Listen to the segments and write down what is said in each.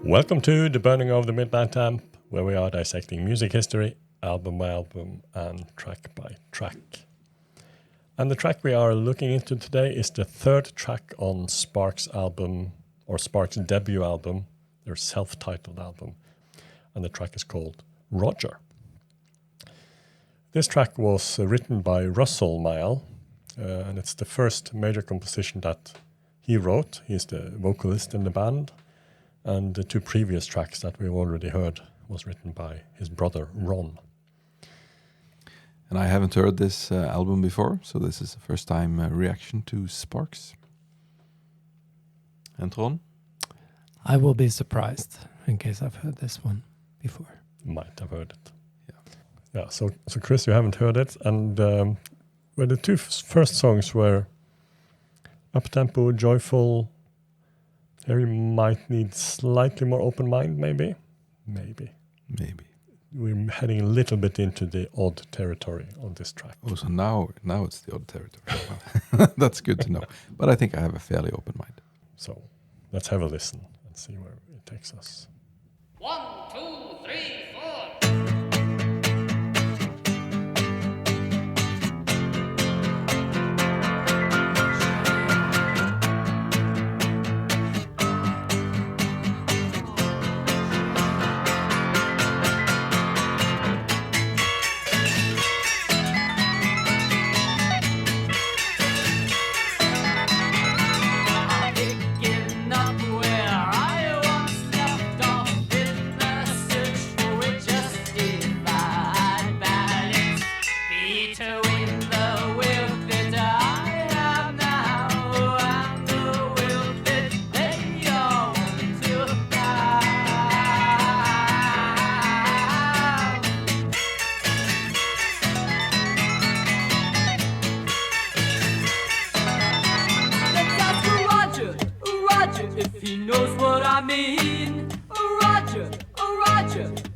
Welcome to The Burning of the Midnight Lamp, where we are dissecting music history, album by album, and track by track. And the track we are looking into today is the third track on Sparks' album, or Sparks' debut album, their self-titled album. And the track is called Roger. This track was written by Russell Mile, and it's the first major composition that he wrote. He's the vocalist in the band. And the two previous tracks that we've already heard was written by his brother, Ron. And I haven't heard this album before, so this is the first time reaction to Sparks. And Ron? I will be surprised in case I've heard this one before. Might have heard it. Yeah. So Chris, you haven't heard it. And well, the two first songs were up-tempo, joyful. Here you might need slightly more open mind, maybe. We're heading a little bit into the odd territory on this track. Oh, so now it's the odd territory. That's good to know. But I think I have a fairly open mind. So let's have a listen and see where it takes us. 1, 2, 3, 4.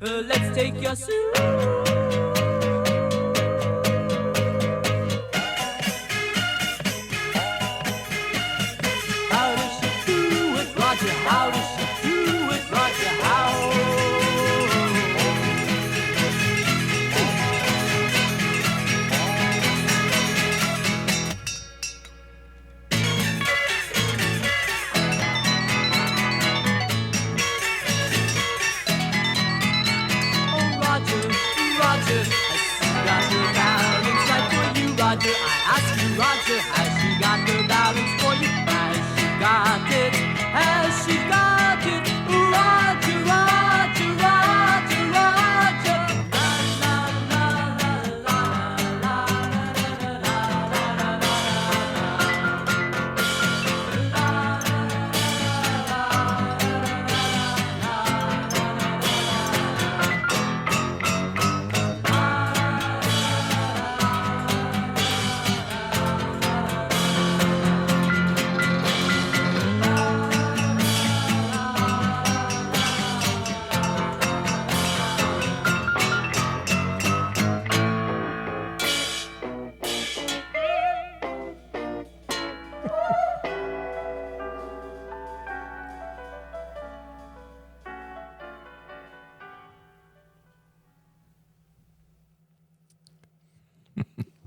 Let's take your suit. How does she do it, Roger? How does she do it, Roger? How? Roger, I ask you, Roger, has she got the balance for you? Has she got it? Has she got it? Roger, Roger, Roger, Roger. La la la la la la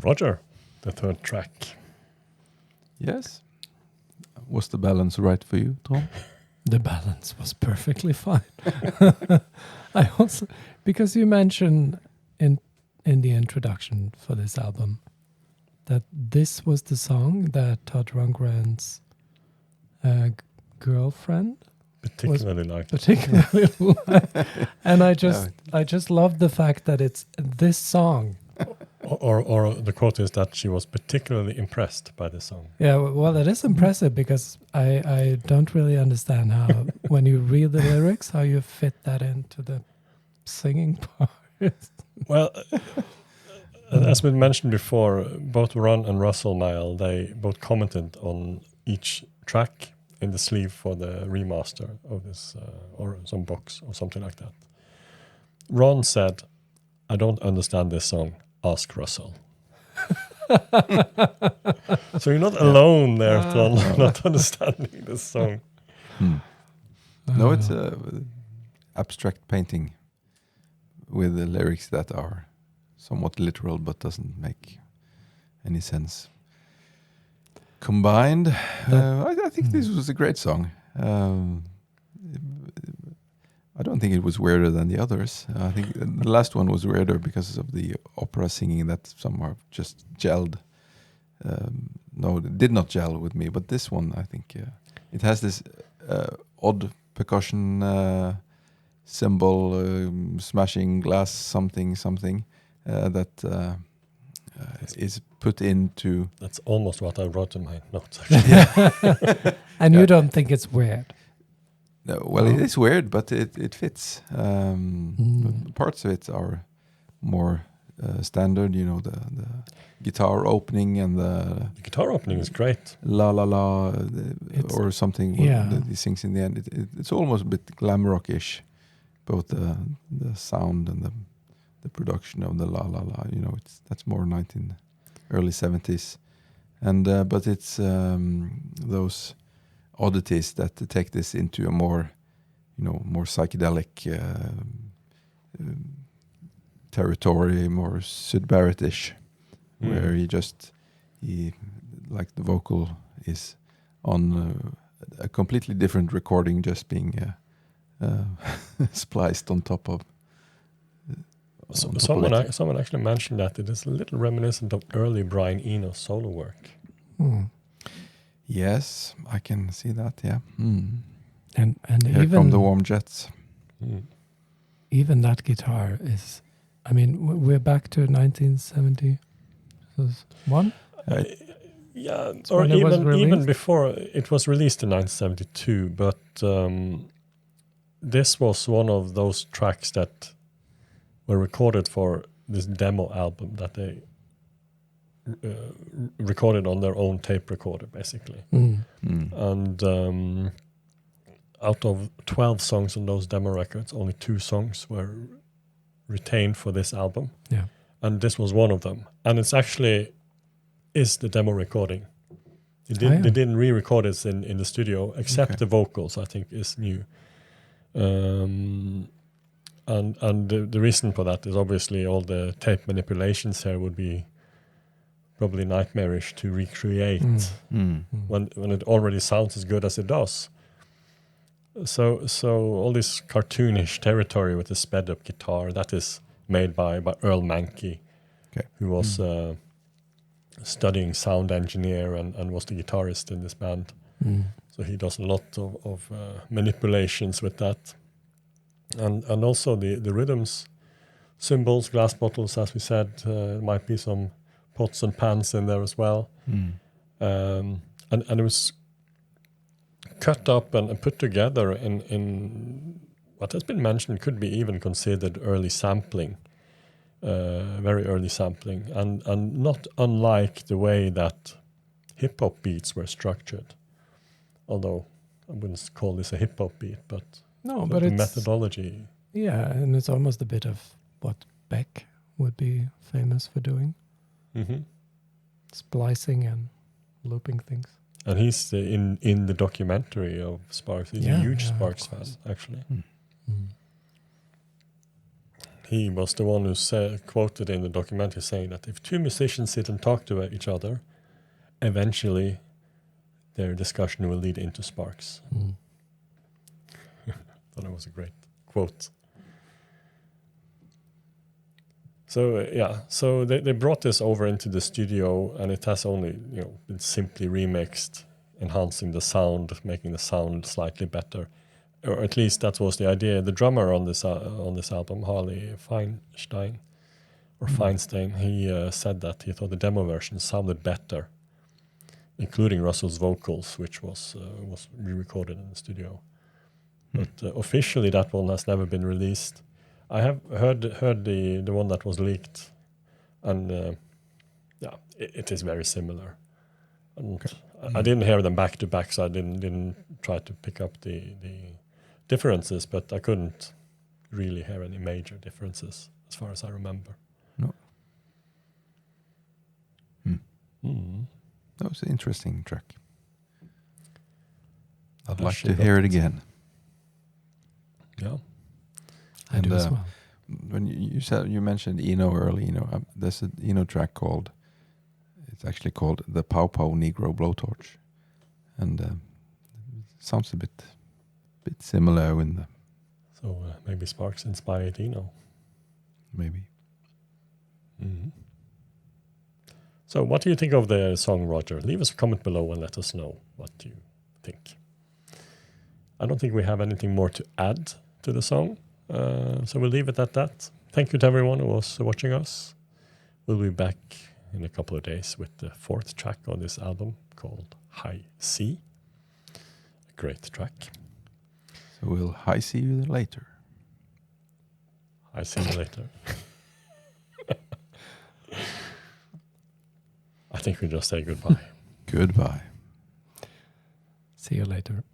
Roger, the third track. Yes. Was the balance right for you, Tom? The balance was perfectly fine. I also, because you mentioned in the introduction for this album that this was the song that Todd Rundgren's girlfriend Particularly liked. And I just love the fact that it's this song. Or the quote is that she was particularly impressed by the song. Yeah, well, it is impressive because I don't really understand how, when you read the lyrics, how you fit that into the singing part. Well, as we mentioned before, both Ron and Russell Mile, they both commented on each track in the sleeve for the remaster of this, or some box or something like that. Ron said, "I don't understand this song. Ask Russell." So you're not alone there, Ton, not understanding this song. No, it's abstract painting with the lyrics that are somewhat literal but doesn't make any sense. Combined, I think this was a great song. I don't think it was weirder than the others. I think the last one was weirder because of the opera singing that somehow just gelled. No, it did not gel with me, but this one, I think, it has this odd percussion cymbal, smashing glass, something that is put into. That's almost what I wrote in my notes. Actually. And you don't think it's weird? No, well, it is weird, but it fits. But parts of it are more standard. You know, the guitar opening and the guitar opening is great. La la la, or something that he sings in the end. It's almost a bit glam rock-ish, both the sound and the production of the la la la. You know, that's more early 70s, and but it's those oddities that take this into a more psychedelic territory, more Syd Barrett-ish, where he like the vocal is on a completely different recording, just being spliced on top of. Someone actually mentioned that it is a little reminiscent of early Brian Eno solo work. Yes, I can see that. Yeah, and here even come the warm jets. Even that guitar is. I mean, we're back to 1971. Yeah, It's or when it was even released? before it was released in 1972. But this was one of those tracks that were recorded for this demo album that they recorded on their own tape recorder, basically. And out of 12 songs on those demo records, only 2 songs were retained for this album. Yeah. And this was one of them. And it's actually is the demo recording. They didn't re-record it in the studio, except the vocals, I think, is new. And the reason for that is obviously all the tape manipulations here would be probably nightmarish to recreate when it already sounds as good as it does. So all this cartoonish territory with the sped up guitar, that is made by Earl Mankey, who was studying sound engineer and was the guitarist in this band. So he does a lot of manipulations with that. And also the rhythms, cymbals, glass bottles, as we said, might be some pots and pans in there as well. And it was cut up and put together in what has been mentioned could be even considered early sampling, very early sampling, and not unlike the way that hip-hop beats were structured. Although I wouldn't call this a hip-hop beat, but but the it's methodology. Yeah, and it's almost a bit of what Beck would be famous for doing. Splicing and looping things. And he's in the documentary of Sparks. He's a huge Sparks fan, actually. He was the one who quoted in the documentary saying that if 2 musicians sit and talk to each other, eventually their discussion will lead into Sparks. Thought it was a great quote. So so they brought this over into the studio, and it has only been simply remixed, enhancing the sound, making the sound slightly better, or at least that was the idea. The drummer on this album, Harley Feinstein, he said that he thought the demo version sounded better, including Russell's vocals, which was re-recorded in the studio. But officially, that one has never been released. I have heard the one that was leaked, and it is very similar. And I didn't hear them back to back, so I didn't try to pick up the differences. But I couldn't really hear any major differences, as far as I remember. No. That was an interesting track. I'd like to hear it again. I do as well. When you mentioned Eno early, there's an Eno track it's actually called the Pow Pow Negro Blowtorch, and sounds a bit similar in the So maybe Sparks inspired Eno. maybe. Mm-hmm. So what do you think of the song, Roger? Leave us a comment below and let us know what you think. I don't think we have anything more to add to the song, so we'll leave it at that. Thank you to everyone who was watching us. We'll be back in a couple of days with the 4th track on this album called High C. A great track. So we'll see you later. I see you later. I think we just say goodbye. Goodbye. See you later.